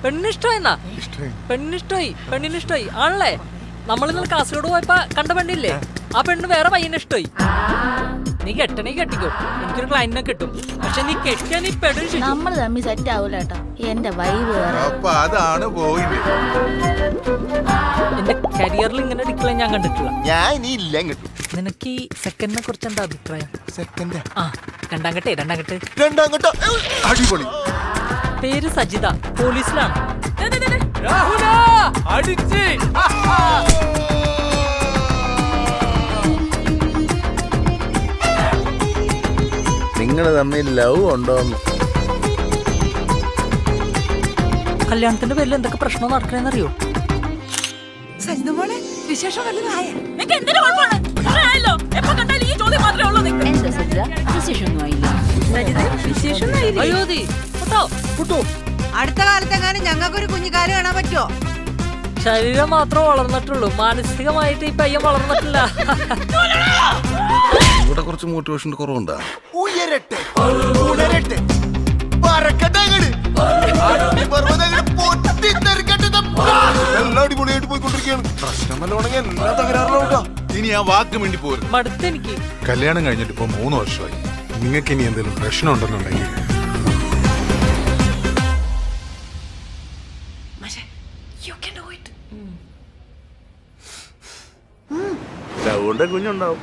പെണ്ണിഷ്ടമായിന്നാ? പെണ്ണിഷ്ടമായി, പെണ്ണിനിഷ്ടമായി ആണല്ലേ? നമ്മൾ ഇന്നലെ കാസർഗോഡ് പോയപ്പോ കണ്ട പെണ്ണില്ലേ, ആ പെണ്ണ് വേറെ പയ്യനെ ഇഷ്ടമായി. നീ കെട്ടണേ കെട്ടിക്കോ, എനിക്കൊരു ക്ലയന്റിനെ കിട്ടും. പക്ഷെ നീ കെട്ടിയാ നീ പെടും. നമ്മൾ തമ്മിൽ സെറ്റ് ആവൂല കേട്ടോ, എന്റെ വൈബ്. അതാണ് എന്റെ കരിയറിൽ ഇങ്ങനെ ഡിക്ലൈൻ ഞാൻ കണ്ടിട്ടില്ല. നിനക്ക് ഈ സെക്കൻഡിനെ കുറിച്ച് എന്താ അഭിപ്രായം? ആ, രണ്ടാം കെട്ട്. അടിപൊളി. പേര് സജിത, പോലീസിലാണ്. നിങ്ങൾ തമ്മിൽ ലവ് ഉണ്ടോന്ന്? കല്യാണത്തിന്റെ പേരിൽ എന്തൊക്കെ പ്രശ്നം നടക്കണെന്നറിയോ? അടുത്ത കാലത്തെങ്ങാനും ഞങ്ങൾക്കൊരു കുഞ്ഞുകാലം കാണാൻ പറ്റുമോ? ശരീരം മാത്രം വളർന്നിട്ടുള്ളൂ, മാനസികമായിട്ട് ഈ പയ്യൻ വളർന്നിട്ടില്ല. ഇവിടെ കുറച്ച് മോട്ടിവേഷൻ കുറവുണ്ടാ. അടിപൊളിയായിട്ട് പോയിക്കൊണ്ടിരിക്കുകയാണ്. പ്രശ്നം നല്ലോണെങ്കിൽ എല്ലാ തകരാറിലോട്ടാ. ഇനി ആ വാക്ക് വേണ്ടി പോരും. മടുത്തെനിക്ക്. കല്യാണം കഴിഞ്ഞിട്ട് ഇപ്പൊ 3 വർഷമായി. നിങ്ങൾക്ക് ഇനി എന്തെങ്കിലും പ്രശ്നം ഉണ്ടെന്നുണ്ടെങ്കിൽ കുഞ്ഞുണ്ടാവും.